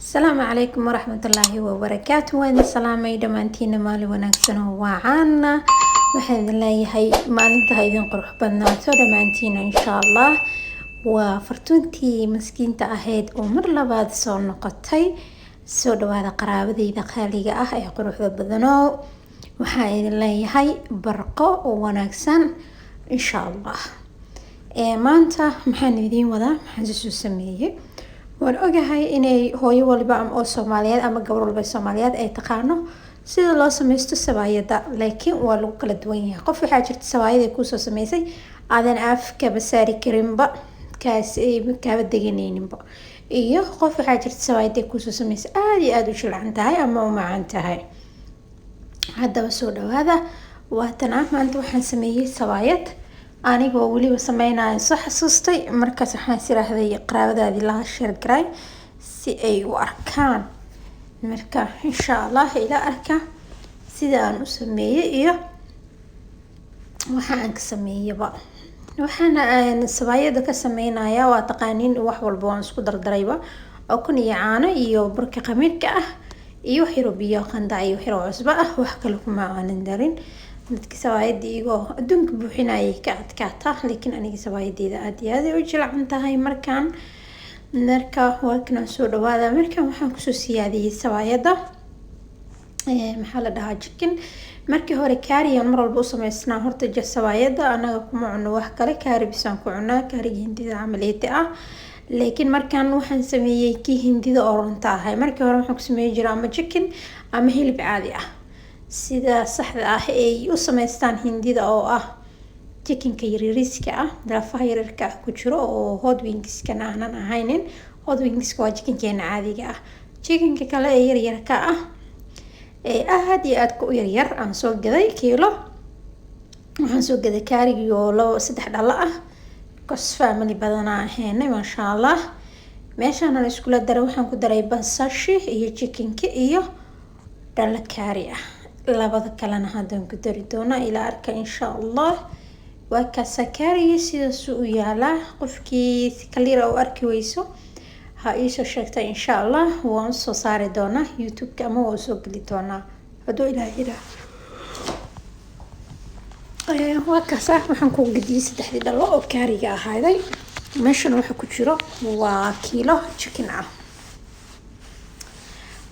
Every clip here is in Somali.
السلام عليكم ورحمة الله وبركاته. وين سلامي دمانتينا مالي وناكسنا وعانا waxaan leeyahay maalinta idin qurux badnaato dhammaantiin insha Allah. waa fartuuntii maskiinta ahayd oo mar labaad soo noqotay. soo dhawaada qaraabadayda qaaliga ah ee quruxda badanoo waxaan idin leeyahay barqo oo wanaagsan insha Allah. maanta maxaan idin wadaa maxaan soo sameeyay waan ogahay inay hooyo walba oo Soomaaliyeed ama gabar walba Soomaaliyeed ay taqaano sida loo sameeyo sabaayada, laakiin waa lagu kala duwan yahay. qof waxa jirta sabaayada ku soo sameysay aadan afka basaari karinba kaas ay ka deganeeninba, iyo qof waxa jirta sabaayada ku soo sameysay aad u jilcan tahay ama u macaan tahay. haddaba soo dhawaada waatan maanta waxaan sameeyay sabaayad anigoo waliba sameynaayo soo xasuustay markaas waxaan siraahday qaraabadaadii la share garay si ay u arkaan. marka insha Allah ila arka sida aan u sameeyay iyo waxaan ka sameeyayba. waxaan sabaayada ka sameynaya waa taqaaniin wax walba waan isku dardarayba oo kun iyo caano iyo burka khamiirka ah iyo xiro biyo qanda iyo xiro cusba ah, wax kale kuma aanan darin. dadka sabaayada iyago adduunka buuxinayay ka adkaata, laakiin aniga sabaayadeeda aad iyo aad u jilcan tahay. marka waa kana soo dhawaada. markaan waxaan kusoo siyaadiyay sabaayada maxaa la dhahaa chicken. markii hore kaariyan mar walba u sameysnaa horta sabaayada anaga kuma cuno wax kale, kaari bisaan ku cunaa, kaariga hindida camaleete ah. laakiin markaan waxaan sameeyay kii hindida oo runta ahay. markii hore waxaan ku sameeyay jiray ama chicken ama hilib caadi ah sida saxda ah ay u sameystaan hindida oo ah chickenka yariiska ah, lafaha yararka ku jiro oo hot wings kana aanan ahaynin. hot wings waa chickenkeena caadiga ah. chickenka kale ee yaryarka ah ee aad iyo aad ku yar aan soo gaday kiilo. waxaan soo gaday kaariga oo 3 dhalo ah, cos family badana ahaynay masha Allah. meeshaan aan isku daray waxaan ku daray basashi iyo chickenka iyo dhalo kaari ah. labada kalena hadaan ku dari doona ila arka insha Allah. waa ka sakariye sidaas u yaala. qofkii si kaliira u arki weyso ha iisoo sheegtay insha Allah waan soo saari doona YouTube-ka ama waan soo geli doona haduu ilaahay ira. waa ka waxaan ku gadiyay 3 dhalo oo kaariga ahaaday. meeshan waxa ku jiro waa kiilo chicken ah.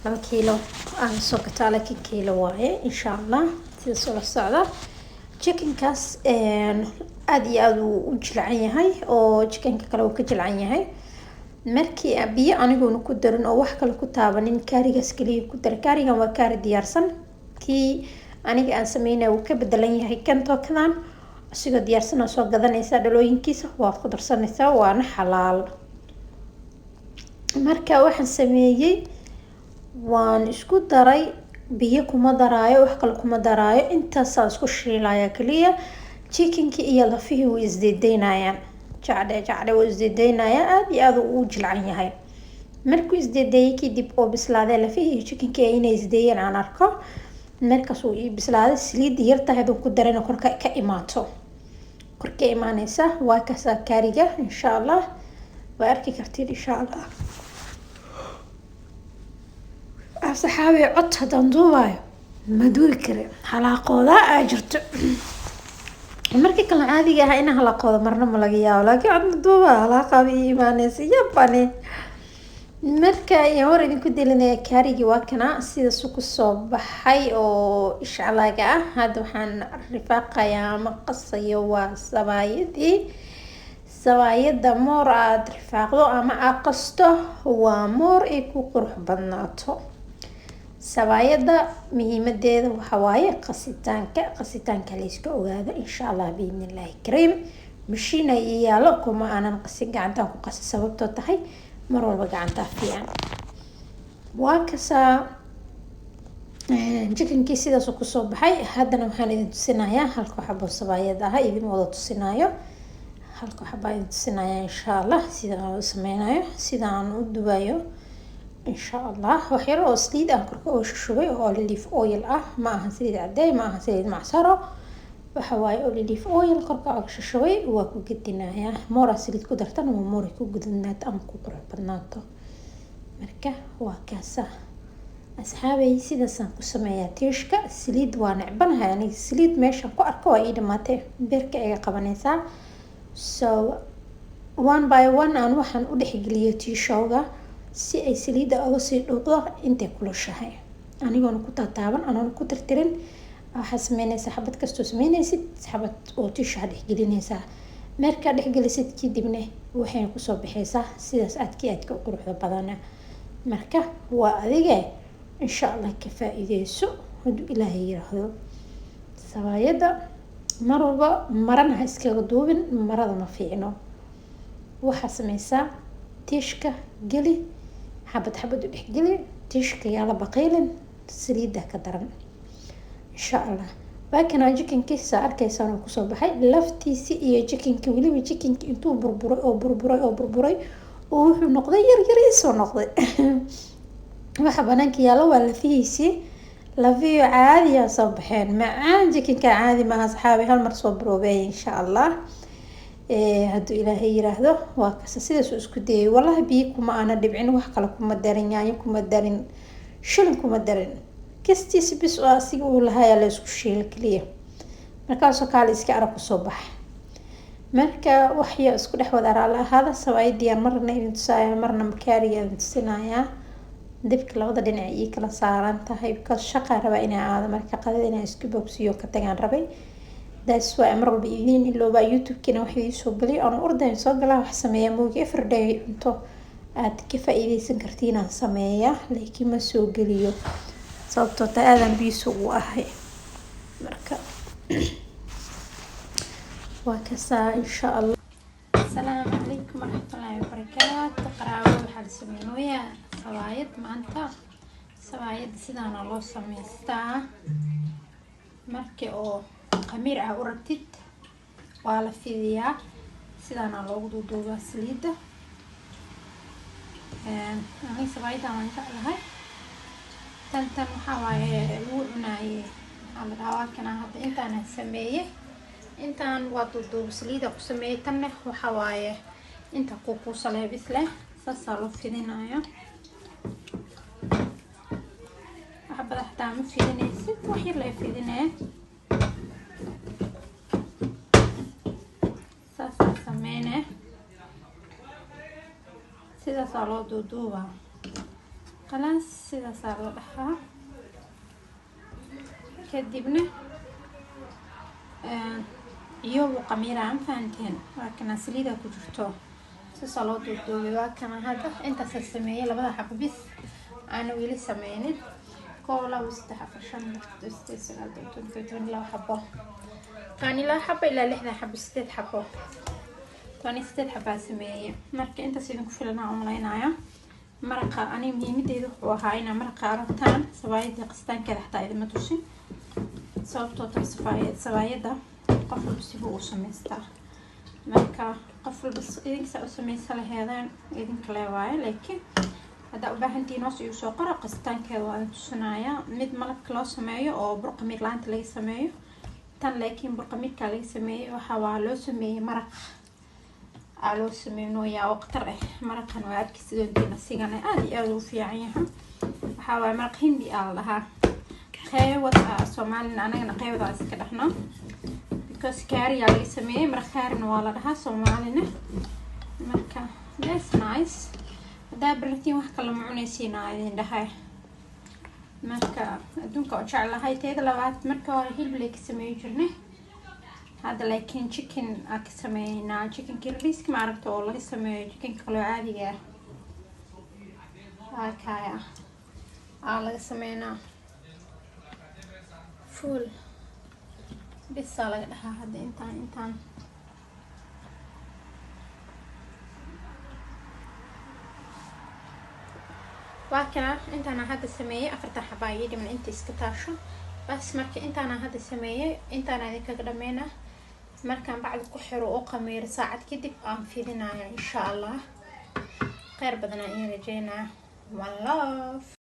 2 kiilo aan soo gatay laakiin kiilo waaye insha Allah. sidaas oo la socda chicken kaas aad iyo aad u jilcan yahay oo chickenka kale uu ka jilcan yahay. markii biyo anigoona ku darin oo wax kale ku taabanin kaarigaas kaliya ku dar. kaarigan waa kaari diyaarsan, kii aniga aan sameynay uu ka bedelan yahay kan tookadan asigoo diyaarsan oo soo gadanaysa dhalooyinkiisa waa ku darsanaysaa waana xalaal. marka waxaan sameeyay waan isku daray biyo kuma daraayo wax kale kuma daraayo, intaas aan isku shiilaya kaliya. chickenki iyo lafihii way isdeedeynayaan, jacde way isdeedeynayaan aad iyo aad u jilcan yahay. markuu isdeedeeyay kadib oo bislaaday lafihii iyo chickenki inay isdeeyeen aan arko markaas uu bislaaday saliid yarta haduu ku darayna korka ka imaato korka imaanaysa. waa ka kaariga insha Allah waa arki kartiin insha Allah. asxaabi cod hadan duubayo ma duubi kare xalaaqooda ay jirto. markii kale caadiga ah in xalaaqooda marna ma laga yaabo, laakiin cod duuba xalaaqabi iimaanaysa yabani. marka iyo hor idinku dilinaya kaarigi waa kana sida suku soo baxay oo ishcalaaga ah. hadda waxaan rifaaqayaa ama qasayo waa sabaayada moor aad rifaaqdo ama aad qasto waa moor ay ku qurux badnaato. sabaayada muhiimadeeda waxa waaye qasitaanka la iska ogaado insha Allah biidnillaahi kariim. mashiin ay yaalo kuma aanan qasin gacanta ku qas sababtoo tahay mar walba gacanta fiican. waa kasa chickenki sidaas ku soo baxay. haddana waxaan idin tusinayaa halka xabo sabaayada ah idin wada tusinayo halka xabo idin tusinayo insha Allah sida aan u sameynayo sida aan u dubayo insha Allah. waxyar oo saliid aan korka oo shubay oo olive oil ah, ma aha saliid caday, ma aha saliid macsaro, waxa waaye olive oil korka oo shubay. waa ku gedinayaa moora saliid ku dartan oo moori ku gudanaad ama ku qurux badnaato marka waa kaasa asxaabay sidaasaan ku sameeyaa tiishka. saliid waa necbanahay aniga, saliid meeshaan ku arko waa ii dhamaatay, beerka iga qabanaysaa. So one by one aan waxaan u dhexgeliyo tiishooga si ay saliidda uga sii dhuuqdo intay kulushahay, anigoona ku taataaban anoona ku tirtirin. waxaa sameynaysaa xabad kastoo sameynaysid xabad oo tiisha dhexgelinaysaa. markaa dhexgelisid kadibna waxay kusoo baxaysaa sidaas aadka u quruxda badan. marka waa adiga insha Allah ka faa'iideyso haduu Ilaahay yiraahdo. sawaayada marba marana ha iskaga duubin, marada ma fiicno. waxaa sameysaa tiishka geli xabad u dhexgeli, tiishka yaa la baqaylin, saliida ka daran insha Allah. baakana jikinkiisa arkaysaan oo kusoo baxay laftiisi iyo jikinka, waliba jikinka intuu burburay oo wuxuu noqday yar isoo noqday. waxa banaanka yaalo waa lafihiisi, lafiyo caadi ah soo baxeen macaan. jikinka caadi ma asxaabi, hal mar soo broobay insha Allah haduu Ilaahay yiraahdo. waa kaasa sidaas isku dayay, wallahi biyo kuma ana dhibcin, wax kale kuma darin, yaanyo kuma darin, shilin kuma darin, kastiis bis oo asiga uu lahaay la isku shiil kaliya. markaasoo kale iska arag ku soo bax. marka waxya isku dhex wada ahaada. sawaayadiyaan marna idin tusaaya marna makaariga idin tusinaaya. dibka labada dhinac ii kala saaran tahay because shaqa raba inay aado, marka qadada inay isku bogsiyo ka tagaan rabay. that's why mar walba idin ilooba youtube-kina wax idin soo galiyo aan ordayn soo galaa wax sameeyaa moogi everyday cunto aad ka faa'iideysan kartiin aan sameeyaa, laakiin ma soo galiyo sababtoo aadan biiso u ahay. marka waa kaasa insha Allah. assalaamu calaykum waraxmatullaahi wabarakaatu. qaraabo waxaa la sameynooyaa sawaayad maanta. sawaayad sidaana loo sameystaa. markii oo qamiir ah u rabtid waa la fidiyaa, sidaana loogu duuduubaa saliidda. ani sawaayadaan waan jeclahay. tan waxaa waaye lagu cunaaye kana hadda intaan sameeyay, intaan waa duuduub saliida ku sameeyay. tanna waxaa waaye inta ku saleebis leh saasaa loo fidinayo. waxa badaxtaa ma fidinaysid, wax yar la fidinaya saasaa sameyne. sidaasaa loo duuduubaa khalaas, sidaasaa la dhahaa. kadibna iyagu qamiiraan fahanteen waa kana saliida ku jirto, sidaasaa loo duuduubay. waa kana hadda intaas sameeyay labada xabo bis aan weli sameynin. 1 2 3 4 5 6 7 8 9 xabo tani la xabo ilaa 6 xabo 8 xabo tani 8 xabo sameeyay. marka intaas idin ku filanaa umaleynaya. maraqa ani muhiimadeedu wuxuu ahaa inaan maraqa aragtaan sawaayada qastaankeeda xataa idin ma tusin, sababtoo tan sawaayada qof walba si uu sameystaa. marka qof walba idinka u sameysa laheedaan idinka leewaayo, laakiin hadda u baahantiin hoos iyo soo qora qastaankeeda waan tusinayaa. mid malabka loo sameeyo oo burqamiir laanta laga sameeyo, tan laakiin burqamiirka laga sameeyo waxa loo sameeyay maraq loo sameeyay waqtar maraqan waa arkisi doontiin asigana aad iyo aad u fiican yahay. waxa maraq hindi lahaa qeybada Soomaaliya, anagana qeybada iska dhaxno because kaariya laga sameeyay. maraq kaarina waa la dhahaa Soomaalina. marka that's nice. hadaa baratiin wax kala ma cunaysiina idin dhahay. marka adduunka oo jeclahay teeda labaad marka hore hilib la ka sameeyo jirnay, hadda laakiin chicken ka sameeynaa. chicken kirbisk ma aragto oo laga sameeyo chicken kale caadiga kaya laga sameeynaa full bisa laga dhahaa. hadda intaan waa kana intaan hadda sameeyay 4 xabo ay dhiman inta iska taasho bas. marka intaan hadda sameeyay intaan idin kaga dhameynaa. markaan bacd ku xiro oo qamiir saacad kadib aan fidinayo insha Allah. khayr badan aan rajeynaa. one love.